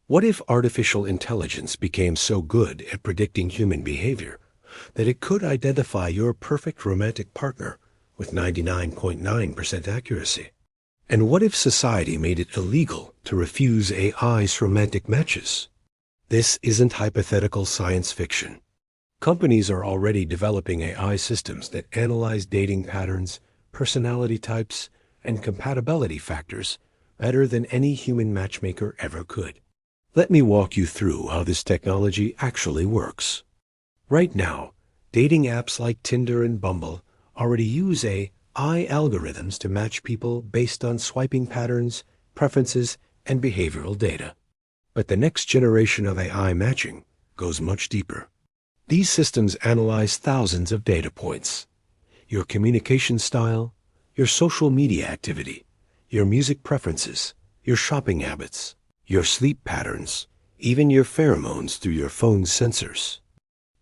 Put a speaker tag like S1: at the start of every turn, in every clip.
S1: What if artificial intelligence became so good at predicting human behavior that it could identify your perfect romantic partner with 99.9% accuracy? And what if society made it illegal to refuse AI's romantic matches? This isn't hypothetical science fiction. Companies are already developing AI systems that analyze dating patterns, personality types, and compatibility factors better than any human matchmaker ever could. Let me walk you through how this technology actually works. Right now, dating apps like Tinder and Bumble already use AI algorithms to match people based on swiping patterns, preferences, and behavioral data. But the next generation of AI matching goes much deeper. These systems analyze thousands of data points: your communication style, your social media activity, your music preferences, your shopping habits, your sleep patterns, even your pheromones through your phone's sensors.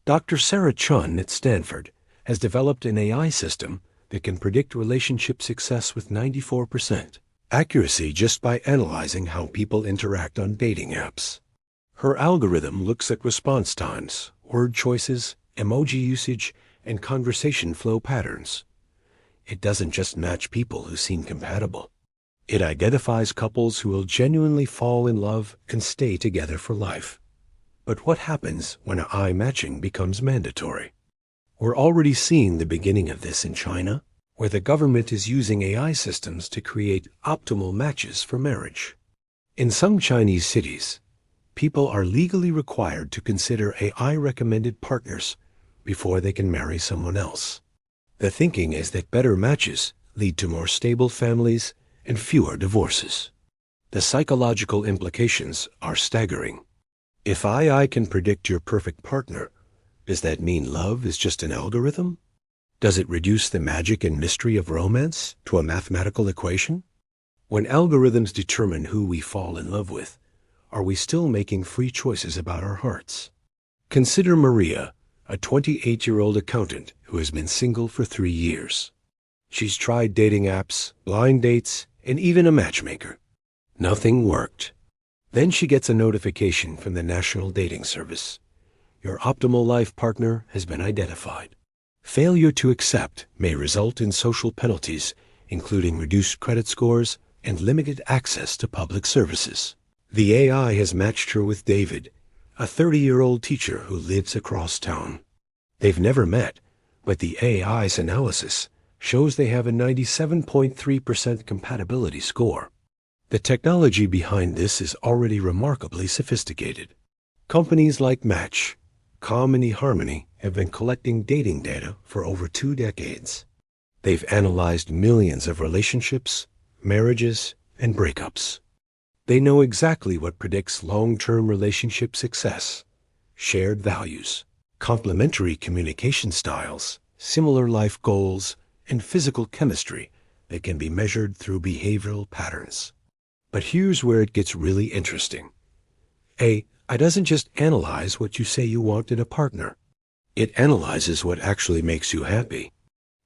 S1: Dr. Sarah Chun at Stanford has developed an AI system that can predict relationship success with 94% accuracy just by analyzing how people interact on dating apps. Her algorithm looks at response times, word choices, emoji usage, and conversation flow patterns. It doesn't just match people who seem compatible. It identifies couples who will genuinely fall in love and stay together for life. But what happens when AI matching becomes mandatory? We're already seeing the beginning of this in China, where the government is using AI systems to create optimal matches for marriage. In some Chinese cities, people are legally required to consider AI-recommended partners before they can marry someone else. The thinking is that better matches lead to more stable families and fewer divorces. The psychological implications are staggering. If AI can predict your perfect partner, does that mean love is just an algorithm? Does it reduce the magic and mystery of romance to a mathematical equation? When algorithms determine who we fall in love with, are we still making free choices about our hearts? Consider Maria, a 28-year-old accountant who has been single for 3 years. She's tried dating apps, blind dates, and even a matchmaker. Nothing worked. Then she gets a notification from the National Dating Service. Your optimal life partner has been identified. Failure to accept may result in social penalties, including reduced credit scores and limited access to public services. The AI has matched her with David, a 30-year-old teacher who lives across town. They've never met, but the AI's analysis shows they have a 97.3% compatibility score. The technology behind this is already remarkably sophisticated. Companies like Match, Calm and eHarmony have been collecting dating data for over 2 decades. They've analyzed millions of relationships, marriages, and breakups. They know exactly what predicts long-term relationship success: shared values, complementary communication styles, similar life goals, and physical chemistry that can be measured through behavioral patterns. But here's where it gets really interesting. AI doesn't just analyze what you say you want in a partner. It analyzes what actually makes you happy.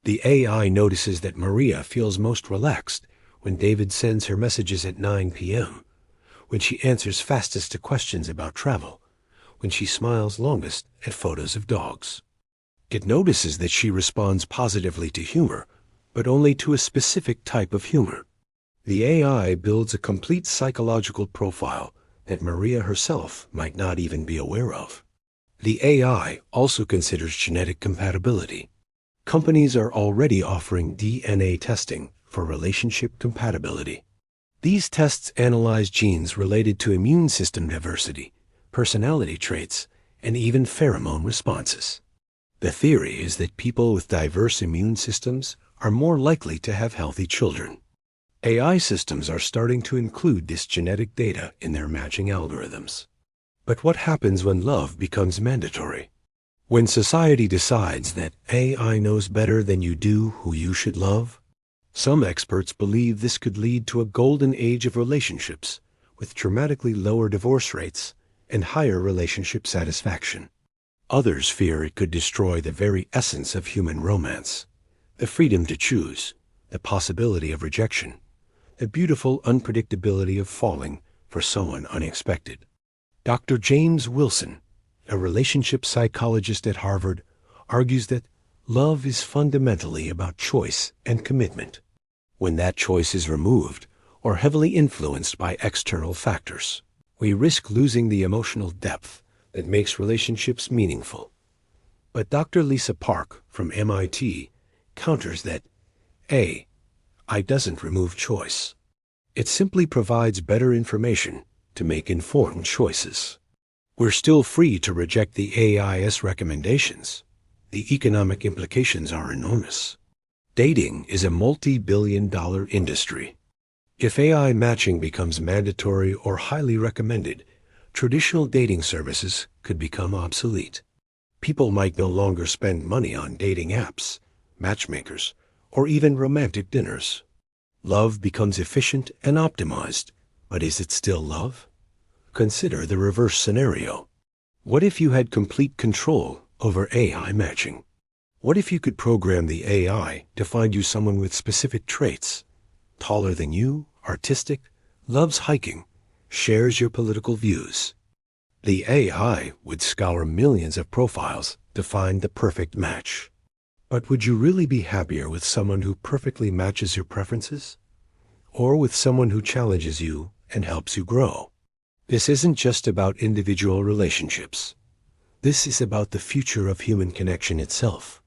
S1: The AI notices that Maria feels most relaxed when David sends her messages at 9 p.m., when she answers fastest to questions about travel, when she smiles longest at photos of dogs. It notices that she responds positively to humor, but only to a specific type of humor. The AI builds a complete psychological profile that Maria herself might not even be aware of. The AI also considers genetic compatibility. Companies are already offering DNA testing for relationship compatibility. These tests analyze genes related to immune system diversity, personality traits, and even pheromone responses. The theory is that people with diverse immune systems are more likely to have healthy children. AI systems are starting to include this genetic data in their matching algorithms. But what happens when love becomes mandatory? When society decides that AI knows better than you do who you should love? Some experts believe this could lead to a golden age of relationships with dramatically lower divorce rates and higher relationship satisfaction. Others fear it could destroy the very essence of human romance: the freedom to choose, the possibility of rejection, the beautiful unpredictability of falling for someone unexpected. Dr. James Wilson, a relationship psychologist at Harvard, argues that love is fundamentally about choice and commitment. When that choice is removed or heavily influenced by external factors, we risk losing the emotional depth that makes relationships meaningful. But Dr. Lisa Park from MIT counters that AI doesn't remove choice. It simply provides better information to make informed choices. We're still free to reject the AI's recommendations. The economic implications are enormous. Dating is a multi-billion-dollar industry. If AI matching becomes mandatory or highly recommended, traditional dating services could become obsolete. People might no longer spend money on dating apps, matchmakers, or even romantic dinners. Love becomes efficient and optimized, but is it still love? Consider the reverse scenario. What if you had complete control over AI matching? What if you could program the AI to find you someone with specific traits? Taller than you, artistic, loves hiking, shares your political views. The AI would scour millions of profiles to find the perfect match. But would you really be happier with someone who perfectly matches your preferences? Or with someone who challenges you and helps you grow? This isn't just about individual relationships. This is about the future of human connection itself.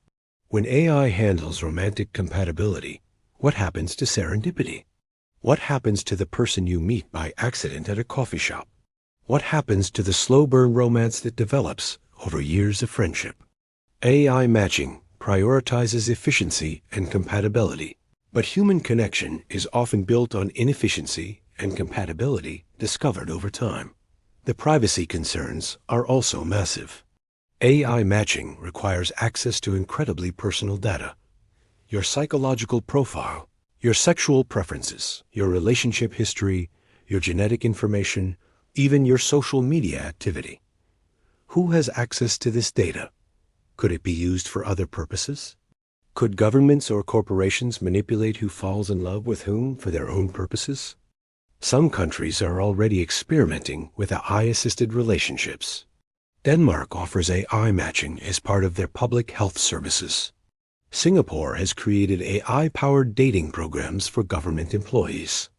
S1: When AI handles romantic compatibility, what happens to serendipity? What happens to the person you meet by accident at a coffee shop? What happens to the slow-burn romance that develops over years of friendship? AI matching prioritizes efficiency and compatibility, but human connection is often built on inefficiency and compatibility discovered over time. The privacy concerns are also massive. AI matching requires access to incredibly personal data. Your psychological profile, your sexual preferences, your relationship history, your genetic information, even your social media activity. Who has access to this data? Could it be used for other purposes? Could governments or corporations manipulate who falls in love with whom for their own purposes? Some countries are already experimenting with AI-assisted relationships. Denmark offers AI matching as part of their public health services. Singapore has created AI-powered dating programs for government employees.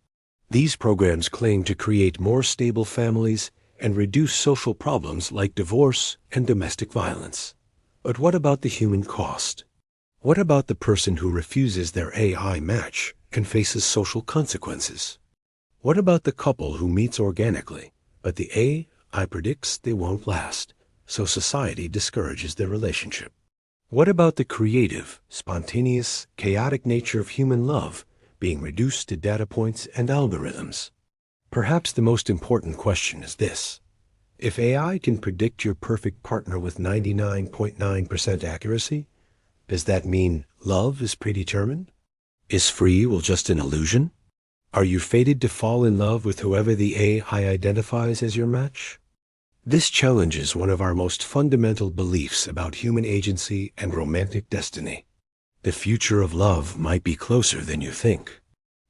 S1: These programs claim to create more stable families and reduce social problems like divorce and domestic violence. But what about the human cost? What about the person who refuses their AI match and faces social consequences? What about the couple who meets organically, but the AI predicts they won't last, so society discourages their relationship? What about the creative, spontaneous, chaotic nature of human love being reduced to data points and algorithms? Perhaps the most important question is this. If AI can predict your perfect partner with 99.9% accuracy, does that mean love is predetermined? Is free will just an illusion? Are you fated to fall in love with whoever the AI identifies as your match? This challenges one of our most fundamental beliefs about human agency and romantic destiny. The future of love might be closer than you think.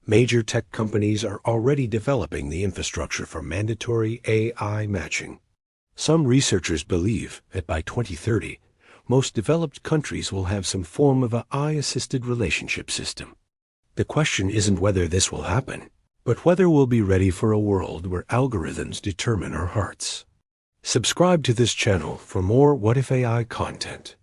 S1: Major tech companies are already developing the infrastructure for mandatory AI matching. Some researchers believe that by 2030, most developed countries will have some form of an AI-assisted relationship system. The question isn't whether this will happen, but whether we'll be ready for a world where algorithms determine our hearts. Subscribe to this channel for more What If AI content.